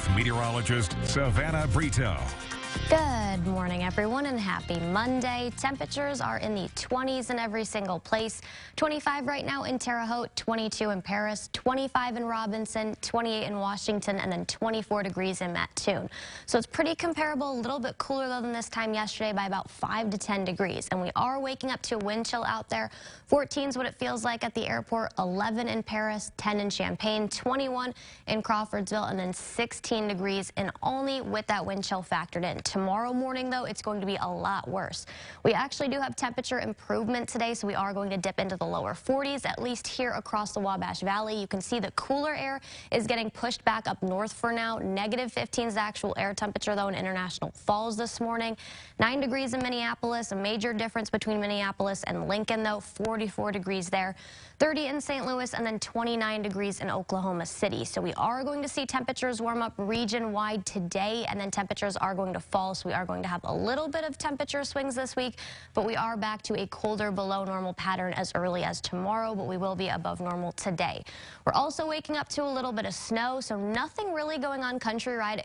with meteorologist Savannah Brito. Good morning, everyone, and happy Monday. Temperatures are in the 20s in every single place. 25 right now in Terre Haute, 22 in Paris, 25 in Robinson, 28 in Washington, and then 24 degrees in Mattoon. So it's pretty comparable, a little bit cooler though than this time yesterday by about 5 to 10 degrees. And we are waking up to a wind chill out there. 14 is what it feels like at the airport, 11 in Paris, 10 in Champaign, 21 in Crawfordsville, and then 16 degrees in Olney with that wind chill factored in. Tomorrow morning, though, it's going to be a lot worse. We actually do have temperature improvement today, so we are going to dip into the lower 40s, at least here across the Wabash Valley. You can see the cooler air is getting pushed back up north for now. Negative 15 is the actual air temperature, though, in International Falls this morning. 9 degrees in Minneapolis, a major difference between Minneapolis and Lincoln, though, 44 degrees there. 30 in St. Louis, and then 29 degrees in Oklahoma City. So we are going to see temperatures warm up region-wide today, and then temperatures are going to fall, so we are going to have a little bit of temperature swings this week, but we are back to a colder below normal pattern as early as tomorrow, but we will be above normal today. We're also waking up to a little bit of snow, so nothing really going on countrywide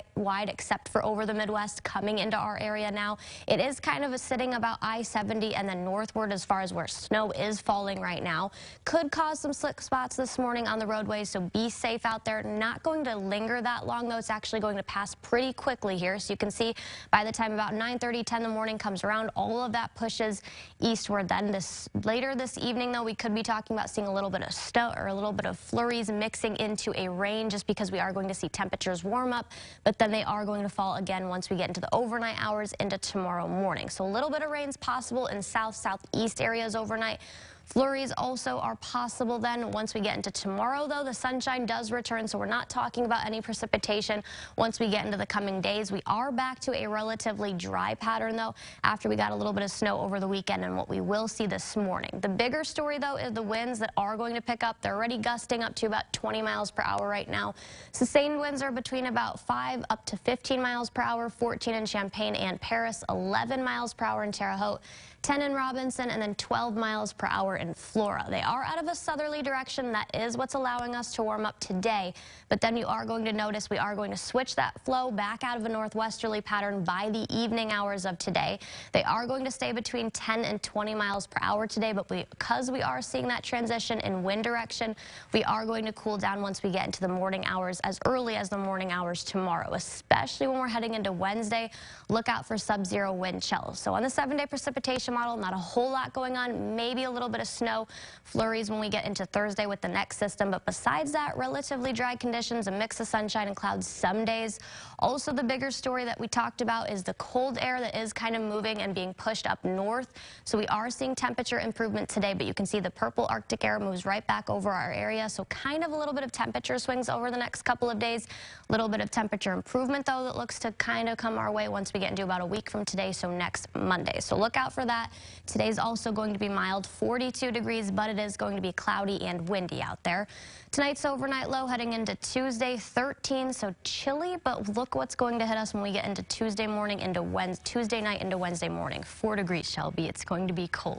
except for over the Midwest coming into our area now. It is kind of sitting about I-70 and then northward as far as where snow is falling right now. Could cause some slick spots this morning on the roadways, so be safe out there. Not going to linger that long, though. It's actually going to pass pretty quickly here. So you can see by the time about 9:30, 10 in the morning comes around, all of that pushes eastward. Then later this evening, though, we could be talking about seeing a little bit of snow or a little bit of flurries mixing into a rain, just because we are going to see temperatures warm up, but then they are going to fall again once we get into the overnight hours into tomorrow morning. So a little bit of rain's possible in southeast areas overnight. Flurries also are possible then once we get into tomorrow, though. The sunshine does return, so we're not talking about any precipitation once we get into the coming days. We are back to a relatively dry pattern, though, after we got a little bit of snow over the weekend and what we will see this morning. The bigger story, though, is the winds that are going to pick up. They're already gusting up to about 20 miles per hour right now. Sustained winds are between about 5 up to 15 miles per hour, 14 in Champaign and Paris, 11 miles per hour in Terre Haute, 10 in Robinson, and then 12 miles per hour in Flora. They are out of a southerly direction. That is what's allowing us to warm up today. But then you are going to notice we are going to switch that flow back out of a northwesterly pattern by the evening hours of today. They are going to stay between 10 and 20 miles per hour today, but because we are seeing that transition in wind direction, we are going to cool down once we get into the morning hours, as early as the morning hours tomorrow, especially when we're heading into Wednesday. Look out for sub-zero wind chills. So on the 7-day precipitation model, not a whole lot going on, maybe a little bit of snow flurries when we get into Thursday with the next system, but besides that, relatively dry conditions, a mix of sunshine and clouds some days. Also, the bigger story that we talked about is the cold air that is kind of moving and being pushed up north. So we are seeing temperature improvement today, but you can see the purple Arctic air moves right back over our area, so kind of a little bit of temperature swings over the next couple of days. A little bit of temperature improvement, though, that looks to kind of come our way once we get into about a week from today, so next Monday. So look out for that. Today's also going to be mild, 42 degrees, but it is going to be cloudy and windy out there. Tonight's overnight low heading into Tuesday, 13, so chilly, but look what's going to hit us when we get into Tuesday morning into Tuesday night into Wednesday morning. 4 degrees, Shelby. It's going to be cold.